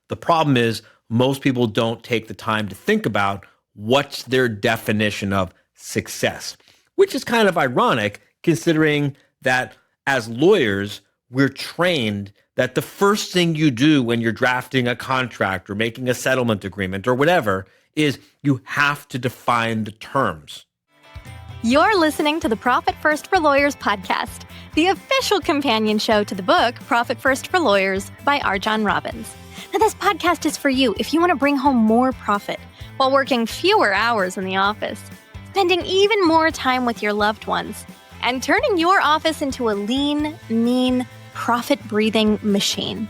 The problem is most people don't take the time to think about what's their definition of success, which is kind of ironic considering that as lawyers, we're trained that the first thing you do when you're drafting a contract or making a settlement agreement or whatever is you have to define the terms. You're listening to the Profit First for Lawyers podcast, the official companion show to the book Profit First for Lawyers by RJon Robins. Now, this podcast is for you if you want to bring home more profit while working fewer hours in the office, spending even more time with your loved ones, and turning your office into a lean, mean, profit-breathing machine.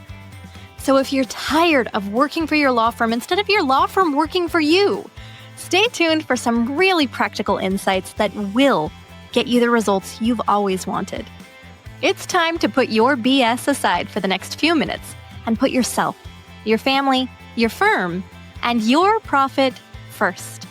So if you're tired of working for your law firm instead of your law firm working for you, stay tuned for some really practical insights that will get you the results you've always wanted. It's time to put your BS aside for the next few minutes and put yourself, your family, your firm, and your profit first.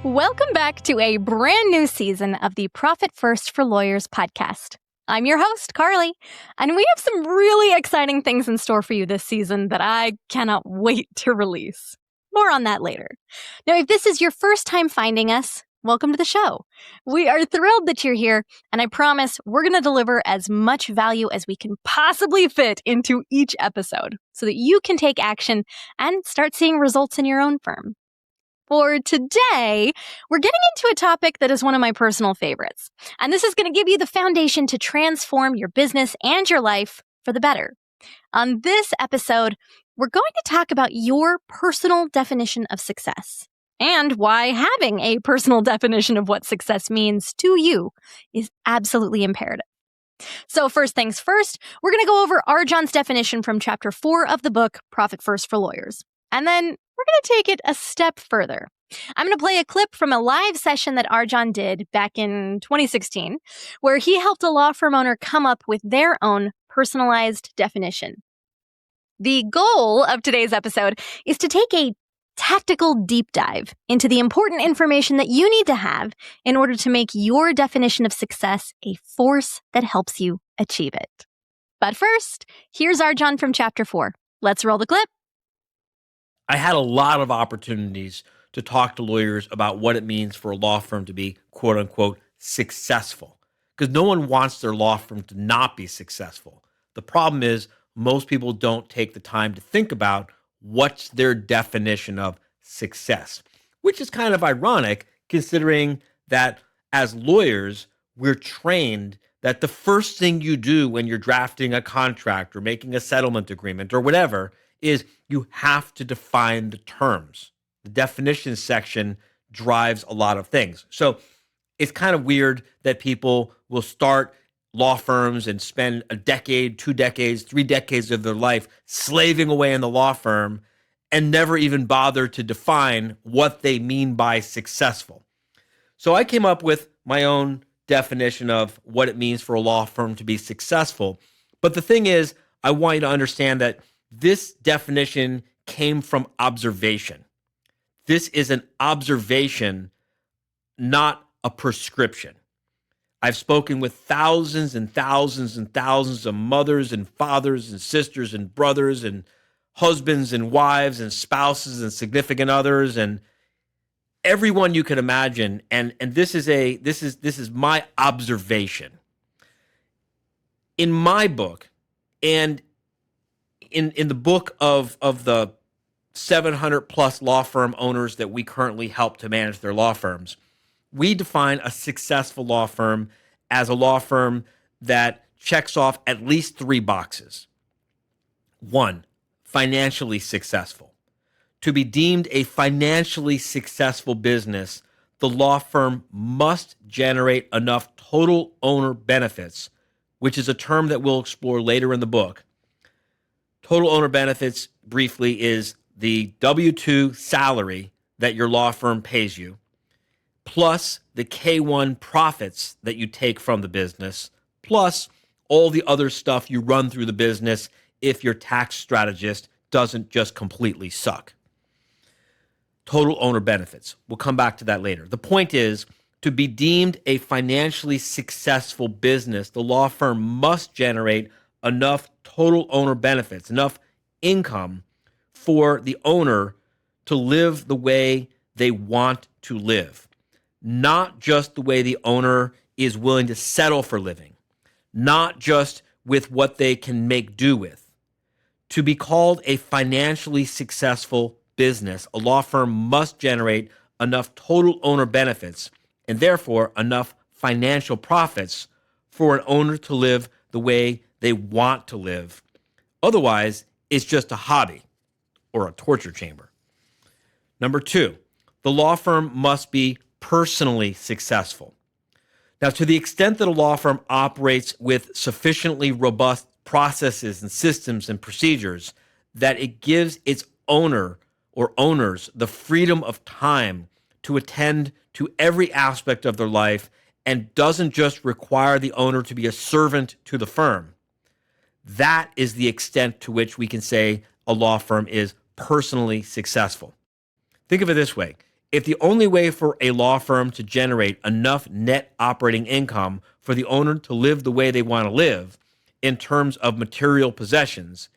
Welcome back to a brand new season of the Profit First for Lawyers podcast. I'm your host, Karli, and we have some really exciting things in store for you this season that I cannot wait to release. More on that later. Now, if this is your first time finding us, welcome to the show. We are thrilled that you're here, and I promise we're going to deliver as much value as we can possibly fit into each episode so that you can take action and start seeing results in your own firm. For today, we're getting into a topic that is one of my personal favorites, and this is going to give you the foundation to transform your business and your life for the better. On this episode, we're going to talk about your personal definition of success and why having a personal definition of what success means to you is absolutely imperative. So first things first, we're going to go over RJon's definition from chapter 4 of the book, Profit First for Lawyers. And then we're going to take it a step further. I'm going to play a clip from a live session that RJon did back in 2016, where he helped a law firm owner come up with their own personalized definition. The goal of today's episode is to take a tactical deep dive into the important information that you need to have in order to make your definition of success a force that helps you achieve it. But first, here's RJon from chapter 4. Let's roll the clip. I had a lot of opportunities to talk to lawyers about what it means for a law firm to be, quote unquote, successful. Because no one wants their law firm to not be successful. The problem is most people don't take the time to think about what's their definition of success, which is kind of ironic considering that as lawyers, we're trained that the first thing you do when you're drafting a contract or making a settlement agreement or whatever is you have to define the terms. The definition section drives a lot of things. So it's kind of weird that people will start law firms and spend a decade, 2 decades, 3 decades of their life slaving away in the law firm and never even bother to define what they mean by successful. So I came up with my own definition of what it means for a law firm to be successful. But the thing is, I want you to understand that this definition came from observation. This is an observation, not a prescription. I've spoken with thousands and thousands and thousands of mothers and fathers and sisters and brothers and husbands and wives and spouses and significant others and everyone you can imagine. And this is my observation. In my book, and in the book of the 700 plus law firm owners that we currently help to manage their law firms, we define a successful law firm as a law firm that checks off at least 3 boxes. 1, financially successful. To be deemed a financially successful business, the law firm must generate enough total owner benefits, which is a term that we'll explore later in the book. Total owner benefits, briefly, is the W-2 salary that your law firm pays you, plus the K-1 profits that you take from the business, plus all the other stuff you run through the business if your tax strategist doesn't just completely suck. Total owner benefits. We'll come back to that later. The point is, to be deemed a financially successful business, the law firm must generate enough total owner benefits, enough income for the owner to live the way they want to live, not just the way the owner is willing to settle for living, not just with what they can make do with. To be called a financially successful business, a law firm must generate enough total owner benefits and therefore enough financial profits for an owner to live the way they want to live. Otherwise, it's just a hobby or a torture chamber. Number two, the law firm must be personally successful. Now, to the extent that a law firm operates with sufficiently robust processes and systems and procedures that it gives its owner or owners the freedom of time to attend to every aspect of their life and doesn't just require the owner to be a servant to the firm, that is the extent to which we can say a law firm is personally successful. Think of it this way. If the only way for a law firm to generate enough net operating income for the owner to live the way they want to live in terms of material possessions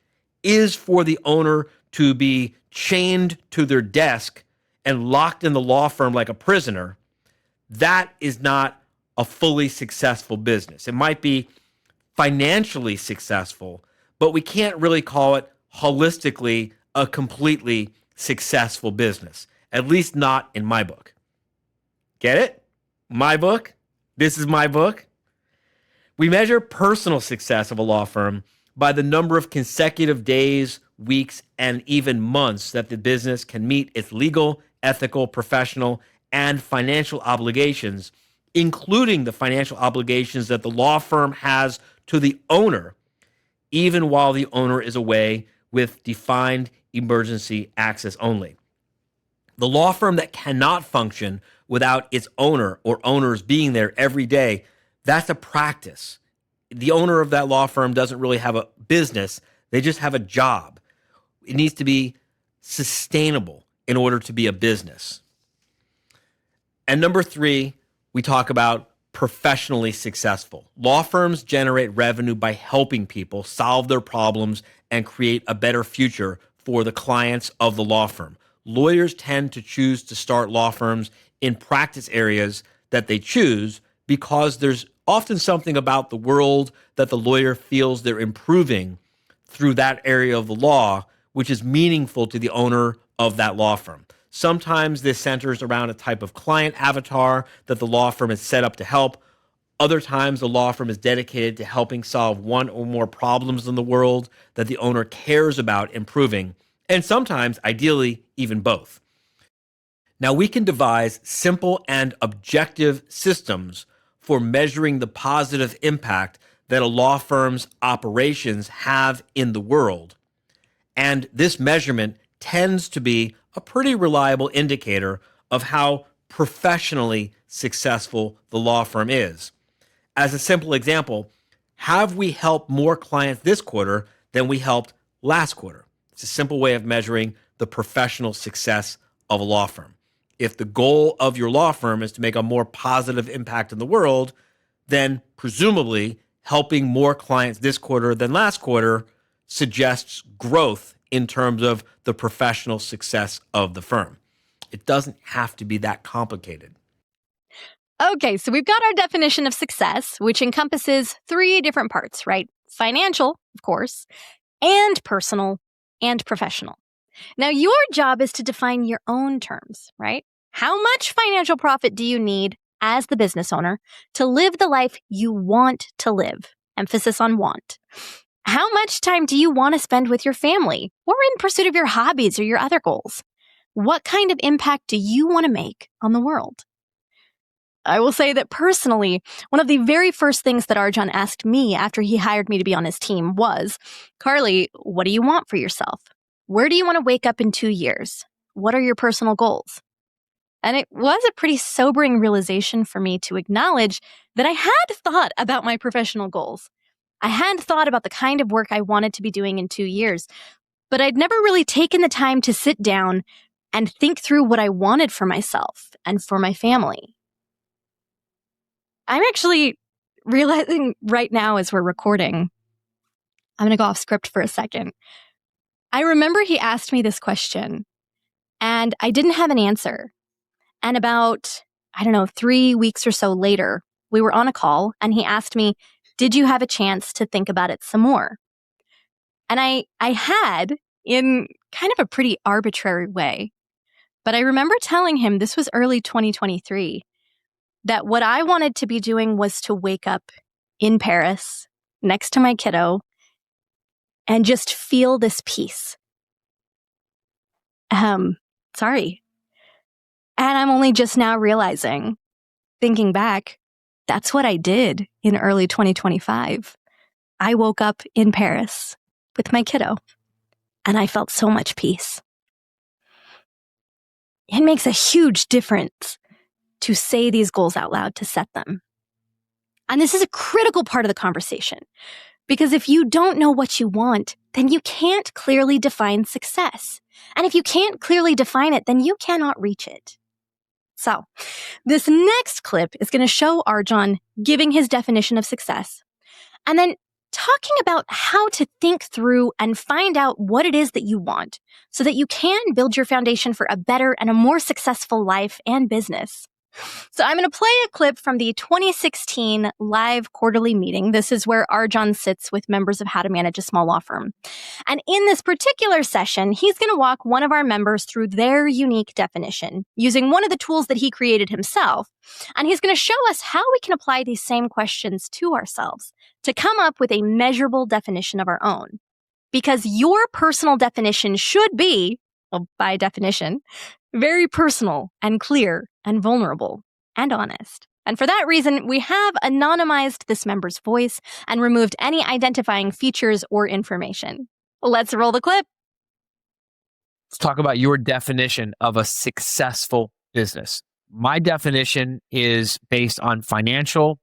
is for the owner to be chained to their desk and locked in the law firm like a prisoner, that is not a fully successful business. It might be financially successful, but we can't really call it holistically a completely successful business, at least not in my book. Get it? My book? This is my book. We measure personal success of a law firm by the number of consecutive days, weeks, and even months that the business can meet its legal, ethical, professional, and financial obligations, including the financial obligations that the law firm has to the owner, even while the owner is away with defined emergency access only. The law firm that cannot function without its owner or owners being there every day, that's a practice. The owner of that law firm doesn't really have a business, they just have a job. It needs to be sustainable in order to be a business. And number three, we talk about professionally successful. Law firms generate revenue by helping people solve their problems and create a better future for the clients of the law firm. Lawyers tend to choose to start law firms in practice areas that they choose because there's often something about the world that the lawyer feels they're improving through that area of the law, which is meaningful to the owner of that law firm. Sometimes this centers around a type of client avatar that the law firm is set up to help. Other times, the law firm is dedicated to helping solve one or more problems in the world that the owner cares about improving, and sometimes, ideally, even both. Now, we can devise simple and objective systems for measuring the positive impact that a law firm's operations have in the world. And this measurement tends to be a pretty reliable indicator of how professionally successful the law firm is. As a simple example, have we helped more clients this quarter than we helped last quarter? It's a simple way of measuring the professional success of a law firm. If the goal of your law firm is to make a more positive impact in the world, then presumably helping more clients this quarter than last quarter suggests growth in terms of the professional success of the firm. It doesn't have to be that complicated. Okay, so we've got our definition of success, which encompasses three different parts, right? Financial, of course, and personal, and professional. Now, your job is to define your own terms, right? How much financial profit do you need as the business owner to live the life you want to live? Emphasis on want. How much time do you want to spend with your family or in pursuit of your hobbies or your other goals? What kind of impact do you want to make on the world? I will say that personally, one of the very first things that RJon asked me after he hired me to be on his team was, Karli, what do you want for yourself? Where do you want to wake up in 2 years? What are your personal goals? And it was a pretty sobering realization for me to acknowledge that I had thought about my professional goals. I had thought about the kind of work I wanted to be doing in 2 years, but I'd never really taken the time to sit down and think through what I wanted for myself and for my family. I'm actually realizing right now as we're recording, I'm going to go off script for a second. I remember he asked me this question and I didn't have an answer. And about, 3 weeks or so later, we were on a call and he asked me, did you have a chance to think about it some more? And I had, in kind of a pretty arbitrary way. But I remember telling him, this was early 2023, that what I wanted to be doing was to wake up in Paris next to my kiddo and just feel this peace. Sorry. And I'm only just now realizing, thinking back, that's what I did in early 2025. I woke up in Paris with my kiddo and I felt so much peace. It makes a huge difference to say these goals out loud, to set them. And this is a critical part of the conversation, because if you don't know what you want, then you can't clearly define success. And if you can't clearly define it, then you cannot reach it. So this next clip is going to show RJon giving his definition of success, and then talking about how to think through and find out what it is that you want so that you can build your foundation for a better and a more successful life and business. So I'm going to play a clip from the 2016 live quarterly meeting. This is where RJon sits with members of How to Manage a Small Law Firm. And in this particular session, he's going to walk one of our members through their unique definition using one of the tools that he created himself. And he's going to show us how we can apply these same questions to ourselves to come up with a measurable definition of our own. Because your personal definition should be, well, by definition, very personal and clear and vulnerable and honest. And for that reason, we have anonymized this member's voice and removed any identifying features or information. Let's roll the clip. Let's talk about your definition of a successful business. My definition is based on financial,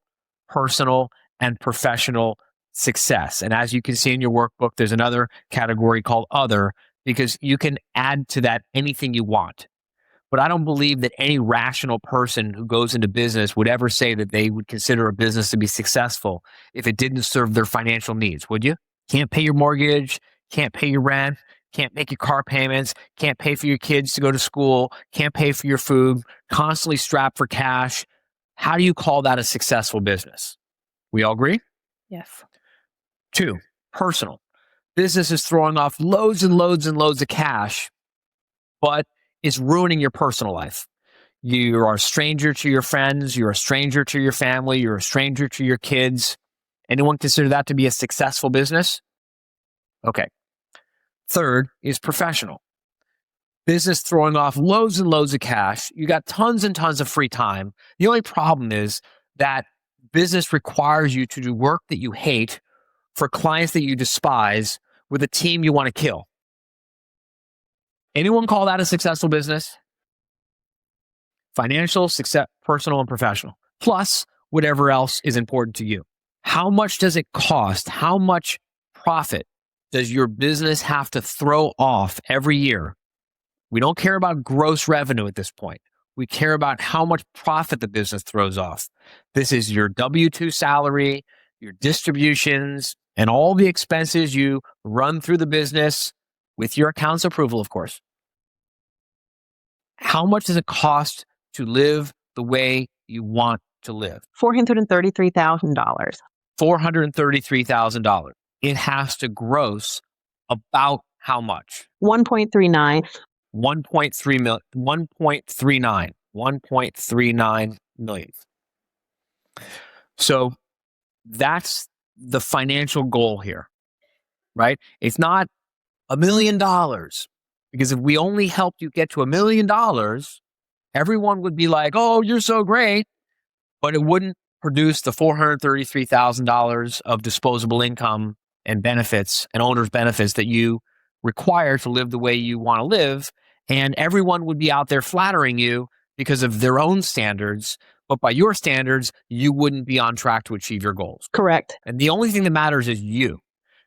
personal, and professional success. And as you can see in your workbook, there's another category called other, because you can add to that anything you want. But I don't believe that any rational person who goes into business would ever say that they would consider a business to be successful if it didn't serve their financial needs, would you? Can't pay your mortgage, can't pay your rent, can't make your car payments, can't pay for your kids to go to school, can't pay for your food, constantly strapped for cash. How do you call that a successful business? We all agree? Yes. 2, personal. Business is throwing off loads and loads and loads of cash, but it's ruining your personal life. You are a stranger to your friends. You're a stranger to your family. You're a stranger to your kids. Anyone consider that to be a successful business? Okay. 3rd is professional. Business throwing off loads and loads of cash. You got tons and tons of free time. The only problem is that business requires you to do work that you hate for clients that you despise with a team you want to kill. Anyone call that a successful business? Financial, success, personal, and professional, plus whatever else is important to you. How much does it cost? How much profit does your business have to throw off every year? We don't care about gross revenue at this point. We care about how much profit the business throws off. This is your W-2 salary, your distributions, and all the expenses you run through the business with your accountant's approval, of course. How much does it cost to live the way you want to live? $433,000. $433,000. It has to gross about how much? 1.39. 1.39 million. So that's the financial goal here, right? It's not $1 million, because if we only helped you get to $1 million, everyone would be like, oh, you're so great, but it wouldn't produce the $433,000 of disposable income and benefits and owner's benefits that you require to live the way you want to live. And everyone would be out there flattering you because of their own standards. But by your standards, you wouldn't be on track to achieve your goals. Correct. And the only thing that matters is you.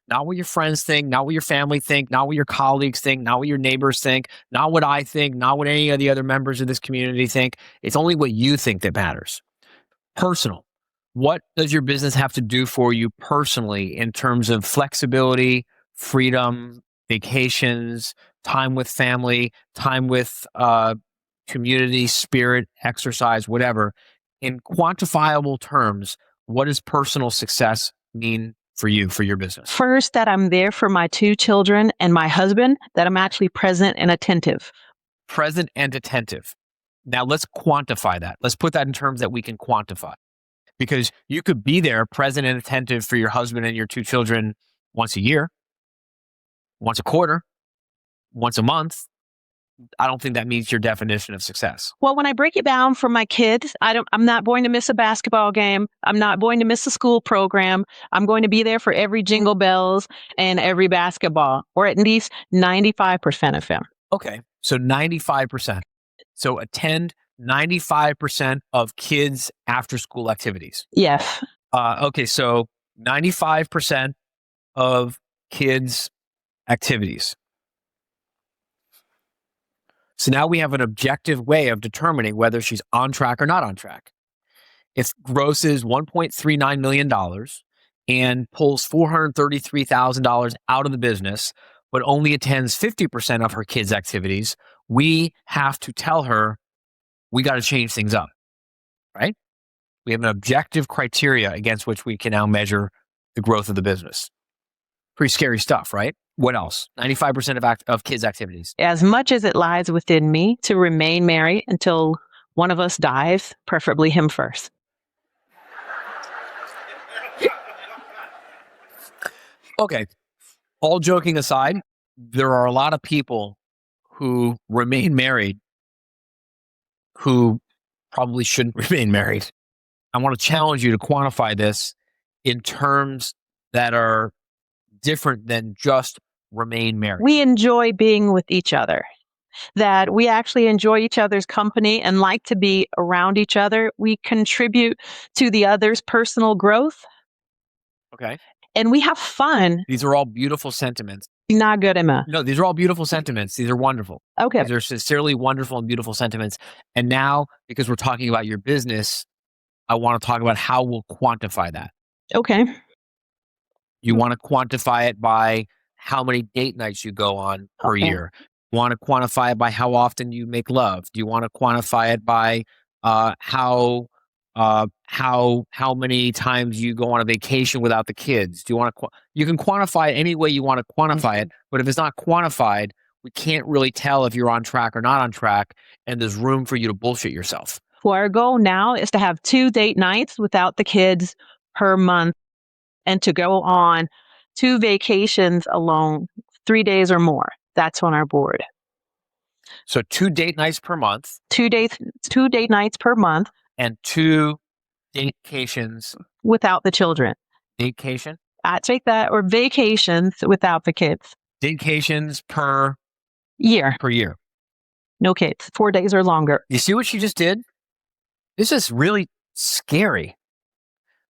Not what your friends think, not what your family think, not what your colleagues think, not what your neighbors think, not what I think, not what any of the other members of this community think. It's only what you think that matters. Personal. What does your business have to do for you personally in terms of flexibility, freedom, vacations, time with family, time with community, spirit, exercise, whatever? In quantifiable terms, what does personal success mean for you, for your business? First, that I'm there for my 2 children and my husband, that I'm actually present and attentive. Present and attentive. Now let's quantify that. Let's put that in terms that we can quantify. Because you could be there, present and attentive for your husband and your 2 children once a year, once a quarter, once a month. I don't think that meets your definition of success. Well, when I break it down for my kids, I'm not going to miss a basketball game. I'm not going to miss a school program. I'm going to be there for every Jingle Bells and every basketball, or at least 95% of them. Okay. So 95%. So attend 95% of kids' after school activities. Yes. Okay. So 95% of kids' activities. So now we have an objective way of determining whether she's on track or not on track. If gross is $1.39 million and pulls $433,000 out of the business, but only attends 50% of her kids' activities, we have to tell her we got to change things up, right? We have an objective criteria against which we can now measure the growth of the business. Pretty scary stuff, right? What else? 95% of kids' activities. As much as it lies within me to remain married until one of us dies, preferably him first. Okay. All joking aside, there are a lot of people who remain married who probably shouldn't remain married. I want to challenge you to quantify this in terms that are different than just remain married. We enjoy being with each other, that we actually enjoy each other's company and like to be around each other. We contribute to the other's personal growth. Okay. And we have fun. These are all beautiful sentiments. Not good, Emma. No, these are all beautiful sentiments. These are wonderful. Okay. These are sincerely wonderful and beautiful sentiments. And now, because we're talking about your business, I want to talk about how we'll quantify that. Okay. You want to quantify it by how many date nights you go on per year. You want to quantify it by how often you make love. Do you want to quantify it by how many times you go on a vacation without the kids? Do you want to? You can quantify it any way you want to quantify it, but if it's not quantified, we can't really tell if you're on track or not on track, and there's room for you to bullshit yourself. Well, our goal now is to have 2 date nights without the kids per month, and to go on 2 vacations alone, 3 days or more. That's on our board. So 2 date nights per month. 2 date nights per month. And 2 vacations. Without the children. Vacation? I take that, or vacations without the kids. Vacations per year. Per year. No kids, 4 days or longer. You see what she just did? This is really scary.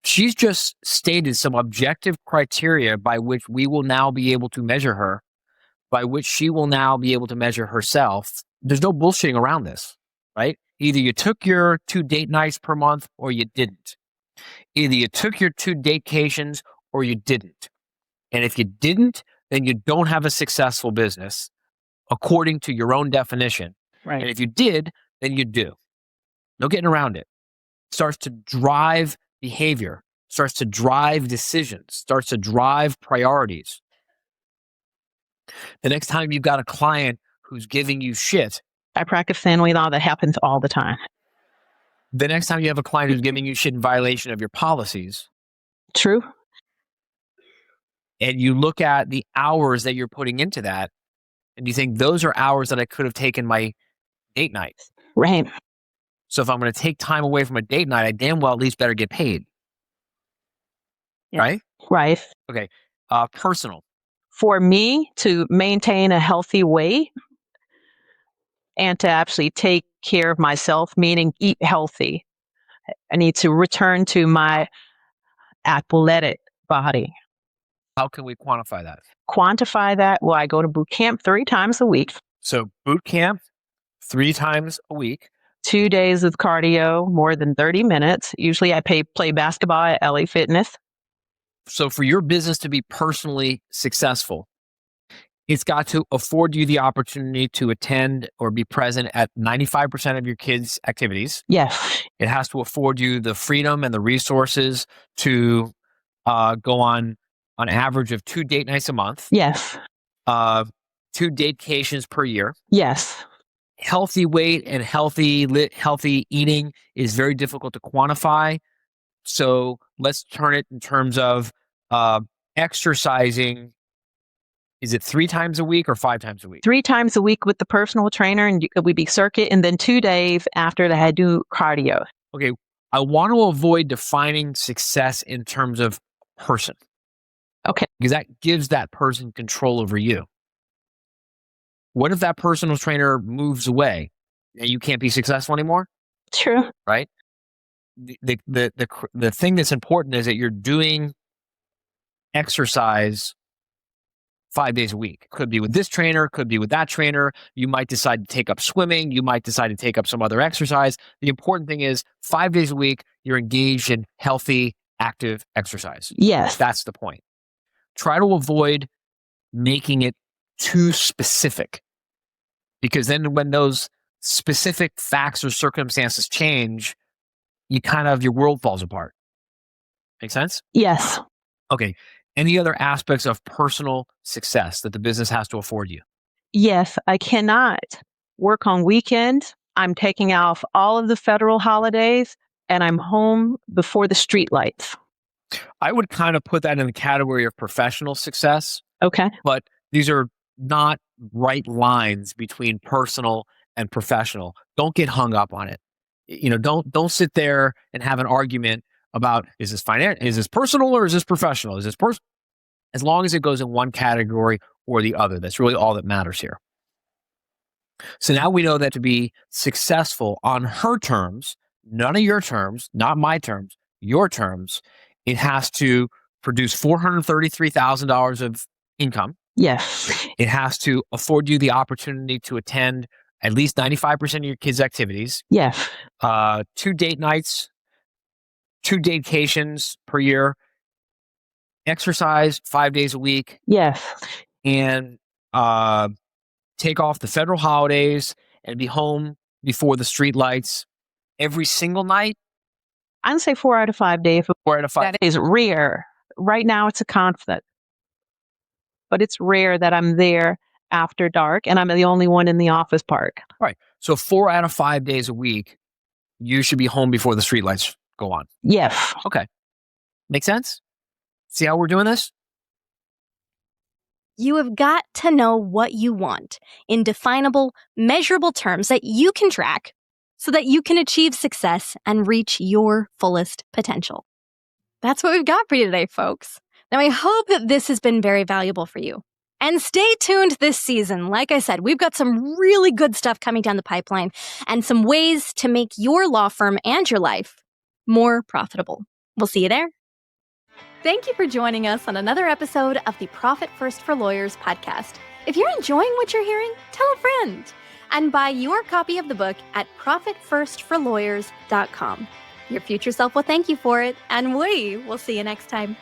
She's just stated some objective criteria by which we will now be able to measure her, by which she will now be able to measure herself. There's no bullshitting around this, right? Either you took your 2 date nights per month or you didn't. Either you took your 2 vacations or you didn't. And if you didn't, then you don't have a successful business according to your own definition. Right. And if you did, then you do. No getting around it. Starts to drive behavior, starts to drive decisions, starts to drive priorities. The next time you've got a client who's giving you shit. I practice family law. That happens all the time. The next time you have a client who's giving you shit in violation of your policies. True. And you look at the hours that you're putting into that, and you think those are hours that I could have taken my date night. Right. So if I'm going to take time away from a date night, I damn well at least better get paid. Yeah. Right? Right. Okay. Personal. For me to maintain a healthy weight and to actually take care of myself, meaning eat healthy, I need to return to my athletic body. How can we quantify that? Quantify that? Well, I go to boot camp 3 times a week. So boot camp 3 times a week. 2 days of cardio, more than 30 minutes. Usually I play basketball at LA Fitness. So for your business to be personally successful, it's got to afford you the opportunity to attend or be present at 95% of your kids' activities. Yes. It has to afford you the freedom and the resources to go on average of 2 date nights a month, Yes. 2 daycations per year. Yes. Healthy weight and healthy eating is very difficult to quantify. So let's turn it in terms of exercising. Is it 3 times a week or 5 times a week? 3 times a week with the personal trainer, and we'd be circuit, and then 2 days after that I do cardio. Okay, I want to avoid defining success in terms of person. Okay. Because that gives that person control over you. What if that personal trainer moves away and you can't be successful anymore? True. Right? The thing that's important is that you're doing exercise 5 days a week. Could be with this trainer, could be with that trainer. You might decide to take up swimming. You might decide to take up some other exercise. The important thing is 5 days a week, you're engaged in healthy, active exercise. Yes. That's the point. Try to avoid making it too specific, because then when those specific facts or circumstances change, your world falls apart. Make sense? Yes. Okay. Any other aspects of personal success that the business has to afford you? Yes, I cannot work on weekends. I'm taking off all of the federal holidays, and I'm home before the street lights. I would kind of put that in the category of professional success, Okay. but these are not right lines between personal and professional. Don't get hung up on it. Don't sit there and have an argument about is this personal or is this professional? Is this as long as it goes in one category or the other. That's really all that matters here. So now we know that to be successful on her terms, none of your terms, not my terms, your terms, it has to produce $433,000 of income. Yes. It has to afford you the opportunity to attend at least 95% of your kids' activities. Yes. 2 date nights, 2 daycations per year, exercise 5 days a week, Yes. and take off the federal holidays and be home before the street lights every single night. I'd say 4 out of 5 days. 4 out of 5. That is rare. Right now it's a constant, but it's rare that I'm there after dark and I'm the only one in the office park. Right. So 4 out of 5 days a week, you should be home before the street lights go on. Yes. Okay. Make sense? See how we're doing this? You have got to know what you want in definable, measurable terms that you can track so that you can achieve success and reach your fullest potential. That's what we've got for you today, folks. Now, I hope that this has been very valuable for you. And stay tuned this season. Like I said, we've got some really good stuff coming down the pipeline and some ways to make your law firm and your life more profitable. We'll see you there. Thank you for joining us on another episode of the Profit First for Lawyers podcast. If you're enjoying what you're hearing, tell a friend and buy your copy of the book at profitfirstforlawyers.com. Your future self will thank you for it, and we will see you next time.